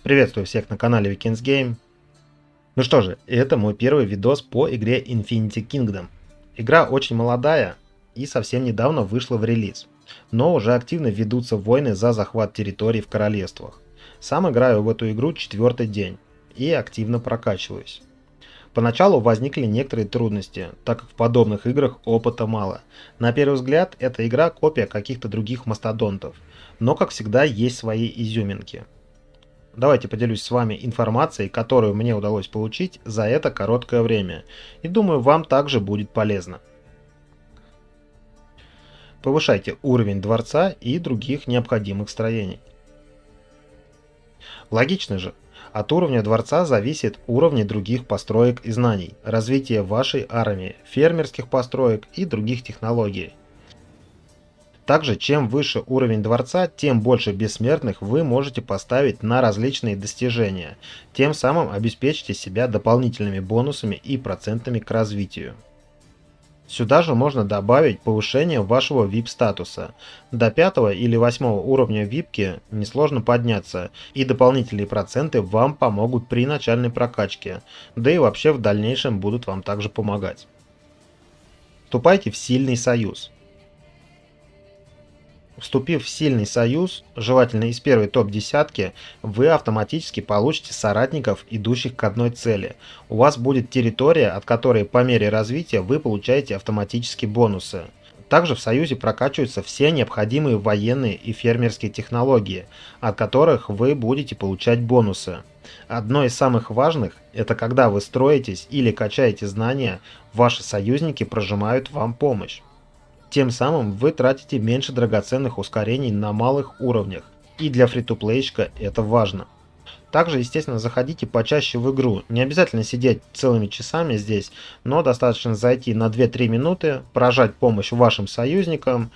Приветствую всех на канале Weekends Game. Ну что же, это мой первый видос по игре Infinity Kingdom. Игра очень молодая и совсем недавно вышла в релиз, но уже активно ведутся войны за захват территорий в королевствах. Сам играю в эту игру 4-й день и активно прокачиваюсь. Поначалу возникли некоторые трудности, так как в подобных играх опыта мало. На первый взгляд, эта игра копия каких-то других мастодонтов, но как всегда есть свои изюминки. Давайте поделюсь с вами информацией, которую мне удалось получить за это короткое время, и думаю, вам также будет полезно. Повышайте уровень дворца и других необходимых строений. Логично же, от уровня дворца зависит уровень других построек и знаний, развитие вашей армии, фермерских построек и других технологий. Также, чем выше уровень дворца, тем больше бессмертных вы можете поставить на различные достижения, тем самым обеспечите себя дополнительными бонусами и процентами к развитию. Сюда же можно добавить повышение вашего VIP статуса. До 5 или 8 уровня VIP несложно подняться, и дополнительные проценты вам помогут при начальной прокачке, да и вообще в дальнейшем будут вам также помогать. Вступайте в сильный союз. Вступив в сильный союз, желательно из первой топ-10, вы автоматически получите соратников, идущих к одной цели. У вас будет территория, от которой по мере развития вы получаете автоматически бонусы. Также в союзе прокачиваются все необходимые военные и фермерские технологии, от которых вы будете получать бонусы. Одно из самых важных – это когда вы строитесь или качаете знания, ваши союзники прожимают вам помощь. Тем самым вы тратите меньше драгоценных ускорений на малых уровнях, и для фри-то-плейщика это важно. Также, естественно, заходите почаще в игру, не обязательно сидеть целыми часами здесь, но достаточно зайти на 2-3 минуты, прожать помощь вашим союзникам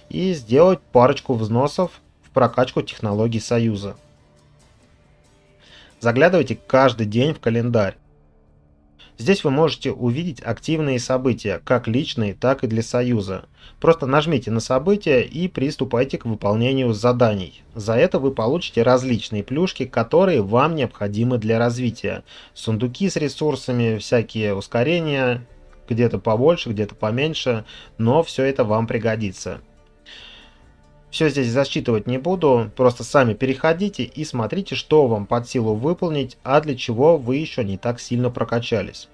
и сделать парочку взносов в прокачку технологий союза. Заглядывайте каждый день в календарь. Здесь вы можете увидеть активные события, как личные, так и для союза. Просто нажмите на события и приступайте к выполнению заданий. За это вы получите различные плюшки, которые вам необходимы для развития. Сундуки с ресурсами, всякие ускорения, где-то побольше, где-то поменьше, но все это вам пригодится. Все здесь засчитывать не буду, просто сами переходите и смотрите, что вам под силу выполнить, а для чего вы еще не так сильно прокачались.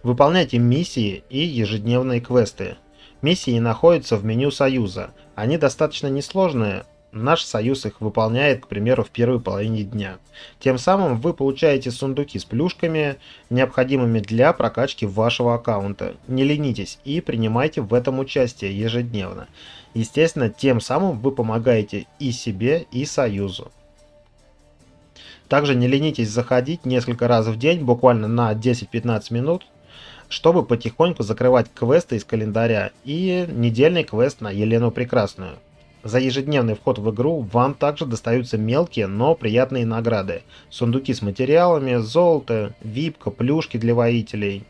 Выполняйте миссии и ежедневные квесты. Миссии находятся в меню Союза. Они достаточно несложные. Наш Союз их выполняет, к примеру, в первой половине дня. Тем самым вы получаете сундуки с плюшками, необходимыми для прокачки вашего аккаунта. Не ленитесь и принимайте в этом участие ежедневно. Естественно, тем самым вы помогаете и себе, и Союзу. Также не ленитесь заходить несколько раз в день, буквально на 10-15 минут, чтобы потихоньку закрывать квесты из календаря и недельный квест на Елену Прекрасную. За ежедневный вход в игру вам также достаются мелкие, но приятные награды. Сундуки с материалами, золото, випка, плюшки для воителей.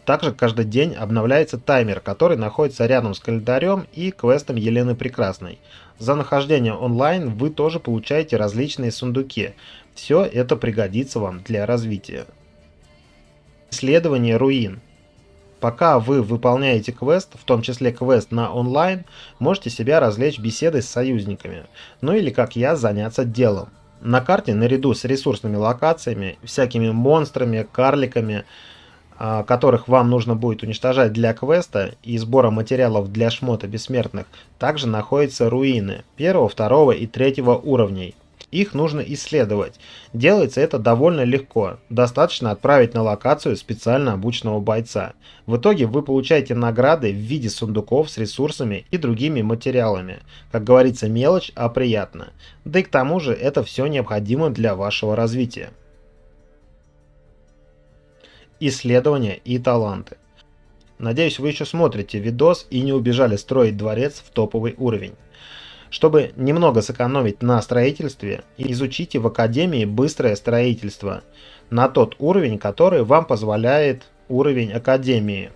Также каждый день обновляется таймер, который находится рядом с календарем и квестом Елены Прекрасной. За нахождение онлайн вы тоже получаете различные сундуки. Все это пригодится вам для развития. Исследование руин. Пока вы выполняете квест, в том числе квест на онлайн, можете себя развлечь беседой с союзниками, ну или как я, заняться делом. На карте наряду с ресурсными локациями, всякими монстрами, карликами, которых вам нужно будет уничтожать для квеста и сбора материалов для шмота бессмертных, также находятся руины 1, 2 и 3 уровней. Их нужно исследовать. Делается это довольно легко. Достаточно отправить на локацию специально обученного бойца. В итоге вы получаете награды в виде сундуков с ресурсами и другими материалами. Как говорится, мелочь, а приятно. Да и к тому же это все необходимо для вашего развития. Исследования и таланты. Надеюсь, вы еще смотрите видос и не убежали строить дворец в топовый уровень. Чтобы немного сэкономить на строительстве, изучите в Академии быстрое строительство на тот уровень, который вам позволяет уровень Академии.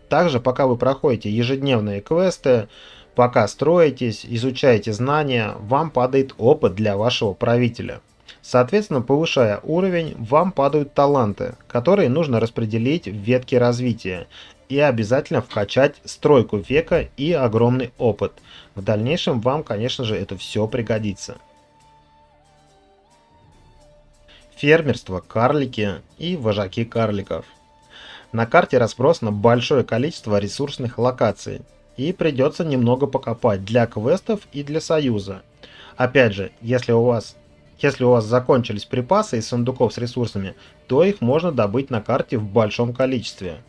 Также, пока вы проходите ежедневные квесты, пока строитесь, изучаете знания, вам падает опыт для вашего правителя. Соответственно, повышая уровень, вам падают таланты, которые нужно распределить в ветке развития и обязательно вкачать стройку века и огромный опыт. В дальнейшем вам, конечно же, это все пригодится. Фермерство, карлики и вожаки карликов. На карте разбросано большое количество ресурсных локаций, и придется немного покопать для квестов и для союза. Опять же, если у вас закончились припасы из сундуков с ресурсами, то их можно добыть на карте в большом количестве.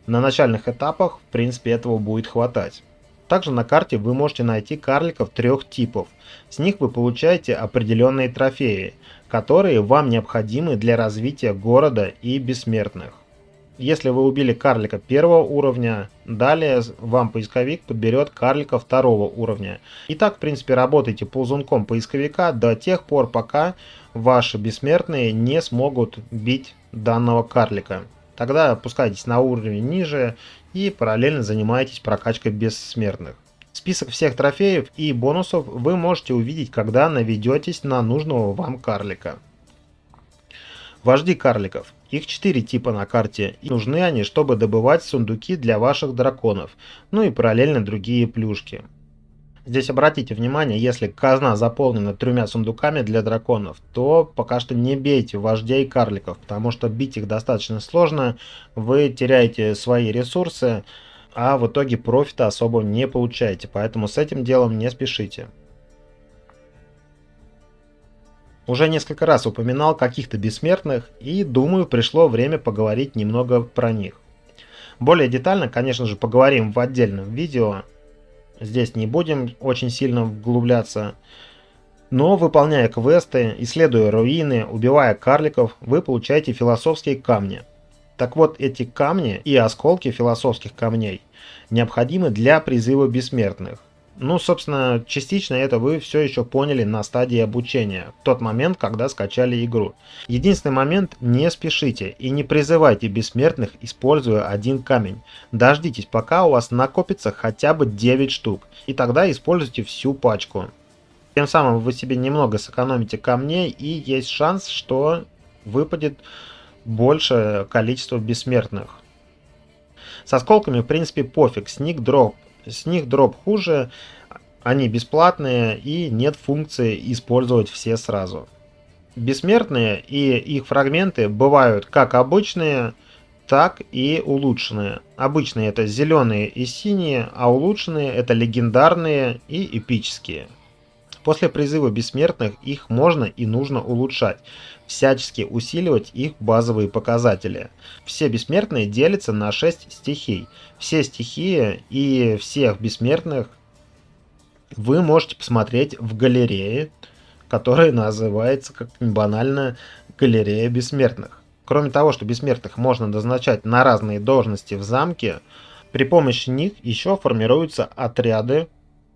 На начальных этапах, в принципе, этого будет хватать. Также на карте вы можете найти карликов трех типов. С них вы получаете определенные трофеи, которые вам необходимы для развития города и бессмертных. Если вы убили карлика первого уровня, далее вам поисковик подберет карлика второго уровня. И так, в принципе, работайте ползунком поисковика до тех пор, пока ваши бессмертные не смогут бить данного карлика. Тогда опускайтесь на уровень ниже и параллельно занимайтесь прокачкой бессмертных. Список всех трофеев и бонусов вы можете увидеть, когда наведетесь на нужного вам карлика. Вожди карликов. Их 4 типа на карте, и нужны они, чтобы добывать сундуки для ваших драконов, ну и параллельно другие плюшки. Здесь обратите внимание, если казна заполнена 3 сундуками для драконов, то пока что не бейте вождей карликов, потому что бить их достаточно сложно, вы теряете свои ресурсы, а в итоге профита особо не получаете, поэтому с этим делом не спешите. Уже несколько раз упоминал каких-то бессмертных, и думаю, пришло время поговорить немного про них. Более детально, конечно же, поговорим в отдельном видео. Здесь не будем очень сильно вглубляться. Но выполняя квесты, исследуя руины, убивая карликов, вы получаете философские камни. Так вот, эти камни и осколки философских камней необходимы для призыва бессмертных. Ну, собственно, частично это вы все еще поняли на стадии обучения, в тот момент, когда скачали игру. Единственный момент: не спешите и не призывайте бессмертных, используя один камень. Дождитесь, пока у вас накопится хотя бы 9 штук, и тогда используйте всю пачку. Тем самым вы себе немного сэкономите камней, и есть шанс, что выпадет большее количество бессмертных. С осколками, в принципе, пофиг, с них дроп хуже, они бесплатные и нет функции использовать все сразу. Бессмертные и их фрагменты бывают как обычные, так и улучшенные. Обычные это зеленые и синие, а улучшенные это легендарные и эпические. После призыва бессмертных их можно и нужно улучшать, всячески усиливать их базовые показатели. Все бессмертные делятся на 6 стихий. Все стихии и всех бессмертных вы можете посмотреть в галерее, которая называется, как ни банально, галерея бессмертных. Кроме того, что бессмертных можно назначать на разные должности в замке, при помощи них еще формируются отряды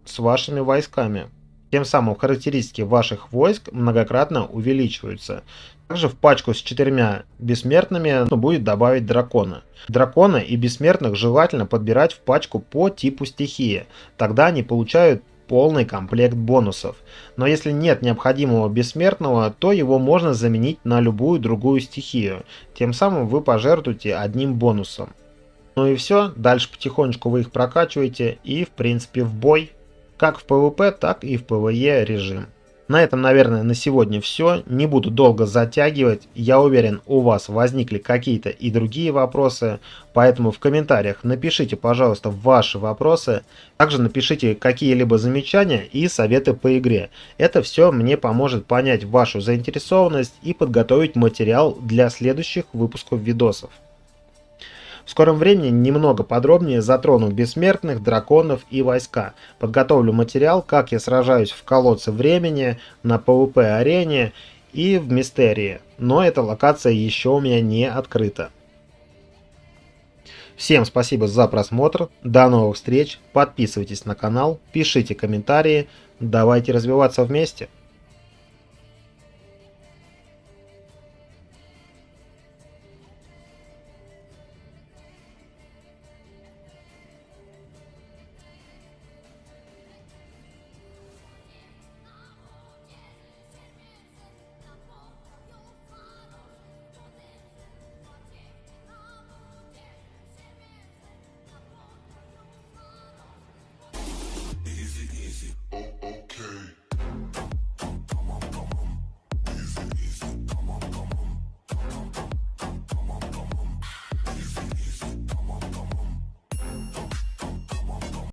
с вашими войсками. Тем самым характеристики ваших войск многократно увеличиваются. Также в пачку с 4 бессмертными нужно будет добавить дракона. Дракона и бессмертных желательно подбирать в пачку по типу стихии. Тогда они получают полный комплект бонусов. Но если нет необходимого бессмертного, то его можно заменить на любую другую стихию. Тем самым вы пожертвуете одним бонусом. Ну и все. Дальше потихонечку вы их прокачиваете и в принципе в бой. Как в PvP, так и в PvE режим. На этом, наверное, на сегодня все. Не буду долго затягивать. Я уверен, у вас возникли какие-то и другие вопросы. Поэтому в комментариях напишите, пожалуйста, ваши вопросы. Также напишите какие-либо замечания и советы по игре. Это все мне поможет понять вашу заинтересованность и подготовить материал для следующих выпусков видосов. В скором времени немного подробнее затрону бессмертных, драконов и войска. Подготовлю материал, как я сражаюсь в колодце времени, на PvP-арене и в Мистерии. Но эта локация еще у меня не открыта. Всем спасибо за просмотр, до новых встреч, подписывайтесь на канал, пишите комментарии, давайте развиваться вместе.